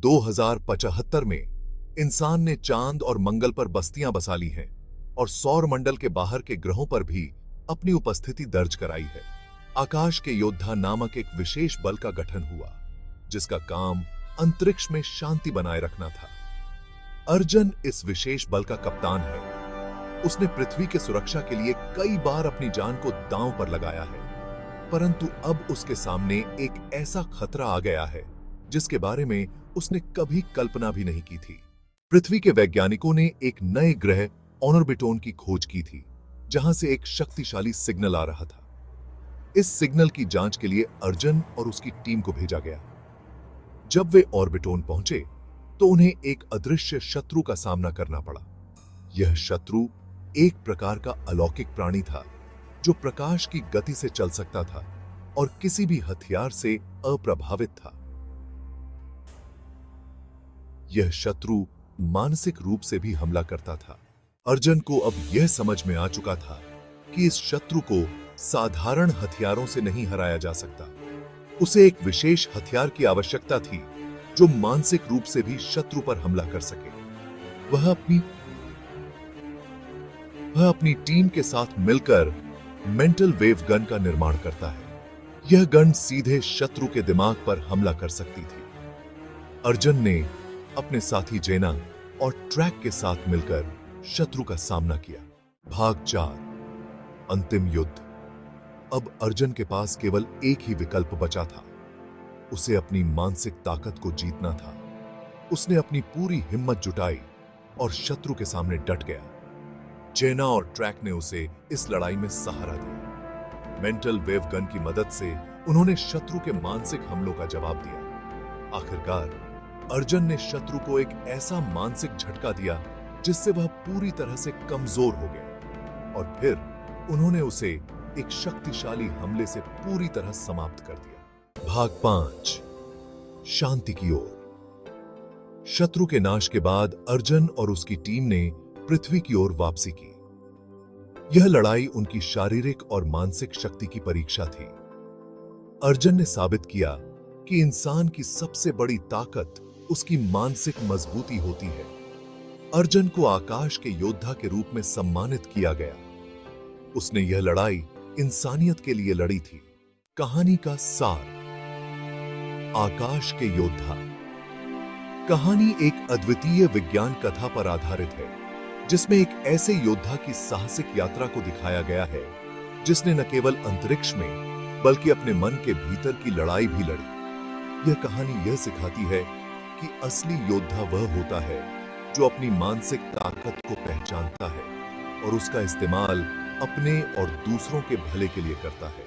2075 में इंसान ने चांद और मंगल पर बस्तियां बसा ली हैं और सौर मंडल के बाहर के ग्रहों पर भी अपनी उपस्थिति दर्ज कराई है। आकाश के योद्धा नामक एक विशेष बल का गठन हुआ, जिसका काम अंतरिक्ष में शांति बनाए रखना था। अर्जन इस विशेष बल का कप्तान है। उसने पृथ्वी के सुरक्षा के लिए कई बार अपनी जान को दांव पर लगाया है, परंतु अब उसके सामने एक ऐसा खतरा आ गया है जिसके बारे में उसने कभी कल्पना भी नहीं की थी। पृथ्वी के वैज्ञानिकों ने एक नए ग्रह ऑर्बिटोन की खोज की थी, जहां से एक शक्तिशाली सिग्नल आ रहा था। इस सिग्नल की जांच के लिए अर्जन और उसकी टीम को भेजा गया। जब वे ऑर्बिटोन पहुंचे तो उन्हें एक अदृश्य शत्रु का सामना करना पड़ा। यह शत्रु एक प्रकार का अलौकिक प्राणी था, जो प्रकाश की गति से चल सकता था और किसी भी हथियार से अप्रभावित था। यह शत्रु मानसिक रूप से भी हमला करता था। अर्जन को अब यह समझ में आ चुका था कि इस शत्रु को साधारण हथियारों से नहीं हराया जा सकता। उसे एक विशेष हथियार की आवश्यकता थी जो मानसिक रूप से भी शत्रु पर हमला कर सके। वह अपनी टीम के साथ मिलकर मेंटल वेव गन का निर्माण करता है। यह गन सीधे शत्रु के दिमाग पर हमला कर सकती थी। अर्जन ने अपने साथी जेना और ट्रैक के साथ मिलकर शत्रु का सामना किया। भाग 4, अंतिम युद्ध। अब अर्जन के पास केवल एक ही विकल्प बचा था। उसे अपनी मानसिक ताकत को जीतना था। उसने अपनी पूरी हिम्मत जुटाई और शत्रु के सामने डट गया। जेना और ट्रैक ने उसे इस लड़ाई में सहारा दिया। मेंटल वेव गन की मदद से उन्होंने शत्रु के मानसिक हमलों का जवाब दिया। आखिरकार अर्जन ने शत्रु को एक ऐसा मानसिक झटका दिया जिससे वह पूरी तरह से कमजोर हो गया, और फिर उन्होंने उसे एक शक्तिशाली हमले से पूरी तरह समाप्त कर दिया। भाग 5, शांति की ओर। शत्रु के नाश के बाद अर्जन और उसकी टीम ने पृथ्वी की ओर वापसी की। यह लड़ाई उनकी शारीरिक और मानसिक शक्ति की परीक्षा थी। अर्जन ने साबित किया कि इंसान की सबसे बड़ी ताकत उसकी मानसिक मजबूती होती है। अर्जन को आकाश के योद्धा के रूप में सम्मानित किया गया। उसने यह लड़ाई इंसानियत के लिए लड़ी थी। कहानी का सार। आकाश के योद्धा। कहानी एक अद्वितीय विज्ञान कथा पर आधारित है, जिसमें एक ऐसे योद्धा की साहसिक यात्रा को दिखाया गया है जिसने न केवल अंतरिक्ष में बल्कि अपने मन के भीतर की लड़ाई भी लड़ी। यह कहानी यह सिखाती है कि असली योद्धा वह होता है जो अपनी मानसिक ताकत को पहचानता है और उसका इस्तेमाल अपने और दूसरों के भले के लिए करता है।